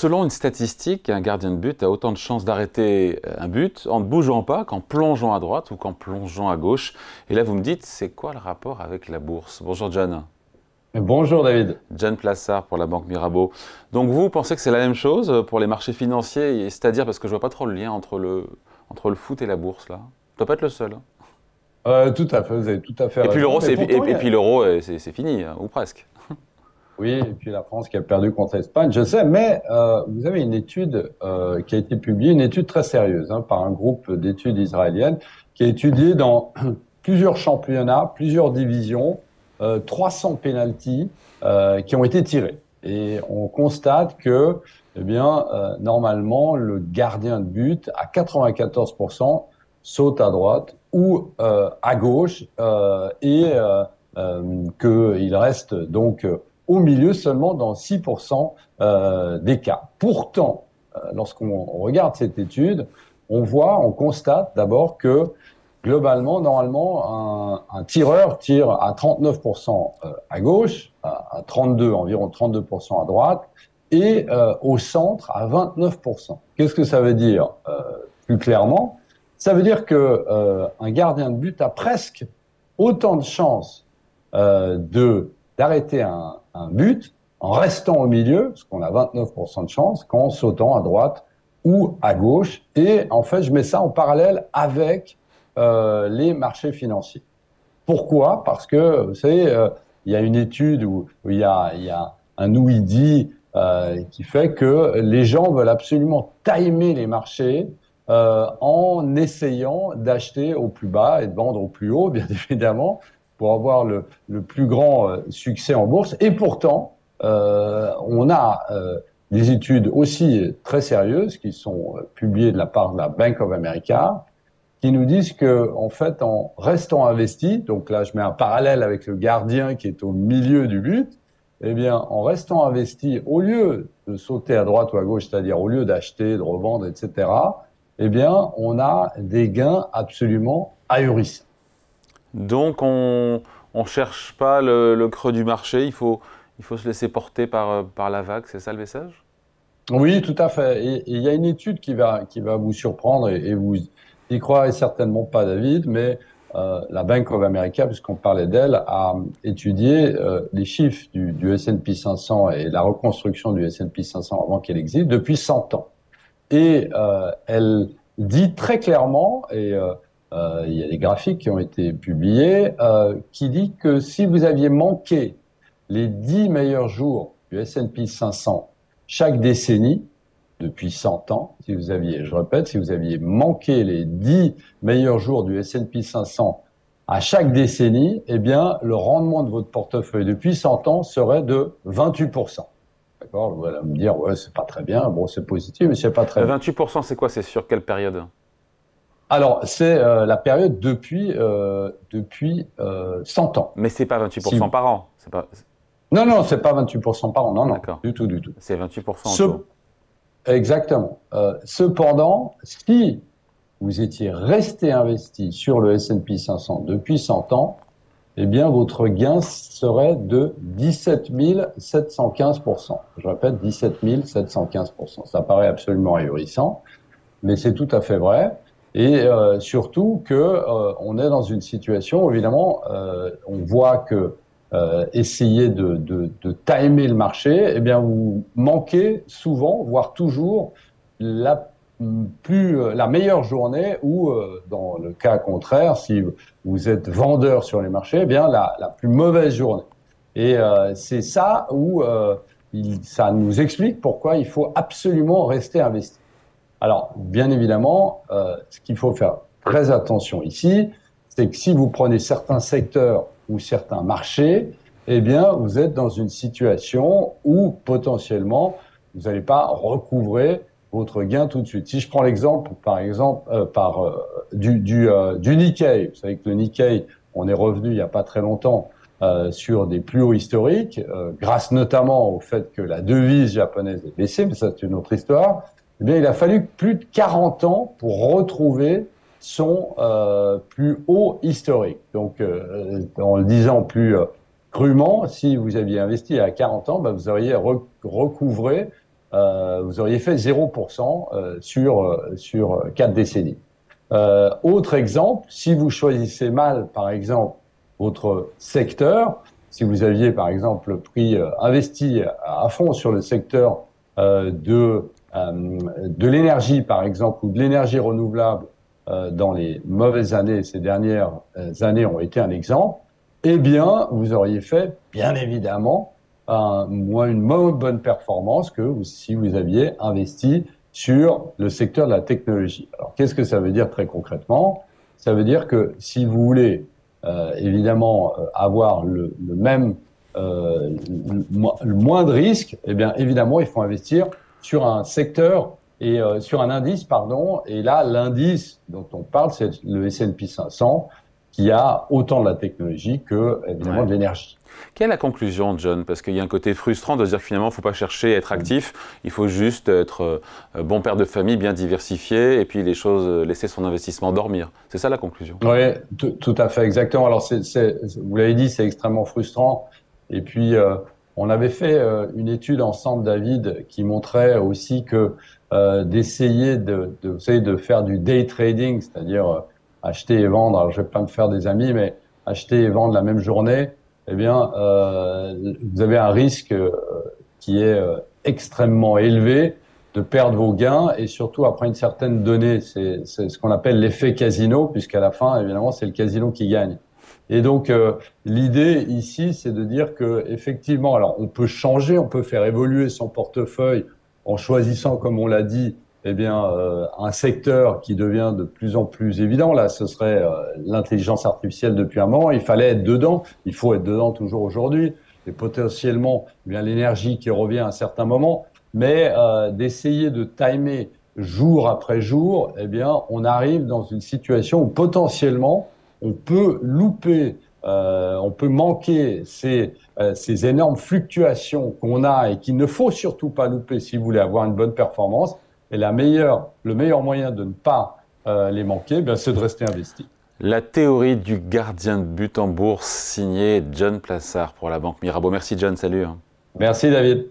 selon une statistique, un gardien de but a autant de chances d'arrêter un but en ne bougeant pas qu'en plongeant à droite ou qu'en plongeant à gauche. Et là, vous me dites, c'est quoi le rapport avec la bourse? Bonjour John. Bonjour David. John Plassard pour la Banque Mirabeau. Donc vous pensez que c'est la même chose pour les marchés financiers, c'est-à-dire parce que je vois pas trop le lien entre le foot et la bourse là. Ça doit pas être le seul. Tout à fait, vous avez tout à fait Et puis raison. l'euro, Mais pourtant, et puis l'euro, c'est fini, hein, ou presque. oui, et puis la France qui a perdu contre l'Espagne, je sais, mais vous avez une étude qui a été publiée, une étude très sérieuse par un groupe d'études israéliennes qui a étudié dans plusieurs championnats, plusieurs divisions, 300 pénaltys qui ont été tirés. Et on constate que, eh bien, normalement, le gardien de but, à 94%, saute à droite ou à gauche qu'il reste donc au milieu seulement dans 6% des cas. Pourtant, lorsqu'on regarde cette étude, on constate d'abord que globalement, normalement, un tireur tire à 39% à gauche, à 32, environ 32% à droite, et au centre à 29%. Qu'est-ce que ça veut dire plus clairement? Ça veut dire que un gardien de but a presque autant de chances d'arrêter un but en restant au milieu, parce qu'on a 29% de chance, qu'en sautant à droite ou à gauche. Et en fait, je mets ça en parallèle avec les marchés financiers. Pourquoi? Parce que, vous savez, il y a une étude où il y a un ouï-dit qui fait que les gens veulent absolument timer les marchés en essayant d'acheter au plus bas et de vendre au plus haut, bien évidemment, pour avoir le plus grand succès en bourse. Et pourtant, on a des études aussi très sérieuses qui sont publiées de la part de la Bank of America, qui nous disent que, en fait, en restant investi, donc là, je mets un parallèle avec le gardien qui est au milieu du but, eh bien, en restant investi, au lieu de sauter à droite ou à gauche, c'est-à-dire au lieu d'acheter, de revendre, etc., eh bien, on a des gains absolument ahurissants. Donc on cherche pas le creux du marché, il faut se laisser porter par la vague, c'est ça le message? Oui, tout à fait. Et il y a une étude qui va vous surprendre et vous y croirez certainement pas, David, mais la Bank of America, puisqu'on parlait d'elle, a étudié les chiffres du S&P 500 et la reconstruction du S&P 500 avant qu'elle existe depuis 100 ans. Et elle dit très clairement, et il y a des graphiques qui ont été publiés, qui dit que si vous aviez manqué les 10 meilleurs jours du S&P 500 chaque décennie, depuis 100 ans, si vous aviez, je répète, si vous aviez manqué les 10 meilleurs jours du S&P 500 à chaque décennie, eh bien, le rendement de votre portefeuille depuis 100 ans serait de 28%. D'accord? Vous allez me dire, ouais, c'est pas très bien. Bon, c'est positif, mais c'est pas très bien. 28%, c'est quoi? C'est sur quelle période? Alors, c'est la période depuis 100 ans. Mais c'est pas Si... 28% par an. C'est pas... Non, non, c'est pas 28% par an. Non, non, D'accord. du tout, du tout. C'est 28% Ce... autour. Exactement. Cependant, si vous étiez resté investi sur le S&P 500 depuis 100 ans, eh bien, votre gain serait de 17 715%. Je répète, 17 715%. Ça paraît absolument ahurissant, mais c'est tout à fait vrai. Et surtout que on est dans une situation, évidemment, on voit que essayer de timer le marché, eh bien, vous manquez souvent, voire toujours, la la meilleure journée ou, dans le cas contraire, si vous êtes vendeur sur les marchés, eh bien, la plus mauvaise journée. Et c'est ça où ça nous explique pourquoi il faut absolument rester investi. Alors, bien évidemment, ce qu'il faut faire très attention ici, c'est que si vous prenez certains secteurs ou certains marchés, eh bien, vous êtes dans une situation où potentiellement, vous n'allez pas recouvrer votre gain tout de suite. Si je prends l'exemple, par exemple, du Nikkei, vous savez que le Nikkei, on est revenu il n'y a pas très longtemps sur des plus hauts historiques, grâce notamment au fait que la devise japonaise est baissée, mais ça c'est une autre histoire. Eh bien, il a fallu plus de 40 ans pour retrouver son plus haut historique. Donc, en le disant plus crûment, si vous aviez investi à 40 ans, ben, vous auriez recouvré vous auriez fait 0% sur 4 décennies. Autre exemple, si vous choisissez mal, par exemple, votre secteur, si vous aviez, par exemple, investi à fond sur le secteur de l'énergie, par exemple, ou de l'énergie renouvelable dans les mauvaises années, ces dernières années ont été un exemple, eh bien, vous auriez fait, bien évidemment, une moins bonne performance que si vous aviez investi sur le secteur de la technologie. Alors, qu'est-ce que ça veut dire très concrètement? Ça veut dire que si vous voulez évidemment avoir le moins de risques, eh bien évidemment il faut investir sur un secteur et sur un indice, pardon. Et là, l'indice dont on parle, c'est le S&P 500, qui a autant de la technologie que évidemment de l'énergie. Quelle est la conclusion, John? Parce qu'il y a un côté frustrant de dire que finalement, il ne faut pas chercher à être actif, il faut juste être bon père de famille, bien diversifié, et puis laisser son investissement dormir. C'est ça la conclusion? Oui, tout à fait, exactement. Alors, vous l'avez dit, c'est extrêmement frustrant. Et puis, on avait fait une étude ensemble, David, qui montrait aussi que d'essayer vous savez, de faire du day trading, c'est-à-dire acheter et vendre, alors je vais pas me faire des amis, mais acheter et vendre la même journée, eh bien, vous avez un risque qui est extrêmement élevé de perdre vos gains et surtout après une certaine donnée. C'est ce qu'on appelle l'effet casino, puisqu'à la fin, évidemment, c'est le casino qui gagne. Et donc, l'idée ici, c'est de dire que effectivement, alors on peut changer, on peut faire évoluer son portefeuille en choisissant, comme on l'a dit, eh bien, un secteur qui devient de plus en plus évident. Là, ce serait l'intelligence artificielle depuis un moment. Il fallait être dedans. Il faut être dedans toujours aujourd'hui. Et potentiellement, eh bien, l'énergie qui revient à un certain moment. Mais d'essayer de timer jour après jour, eh bien, on arrive dans une situation où potentiellement, on peut louper, on peut manquer ces énormes fluctuations qu'on a et qu'il ne faut surtout pas louper si vous voulez avoir une bonne performance. Et le meilleur moyen de ne pas les manquer, ben, c'est de rester investi. La théorie du gardien de but en bourse, signé John Plassard pour la Banque Mirabeau. Merci John, salut. Merci David.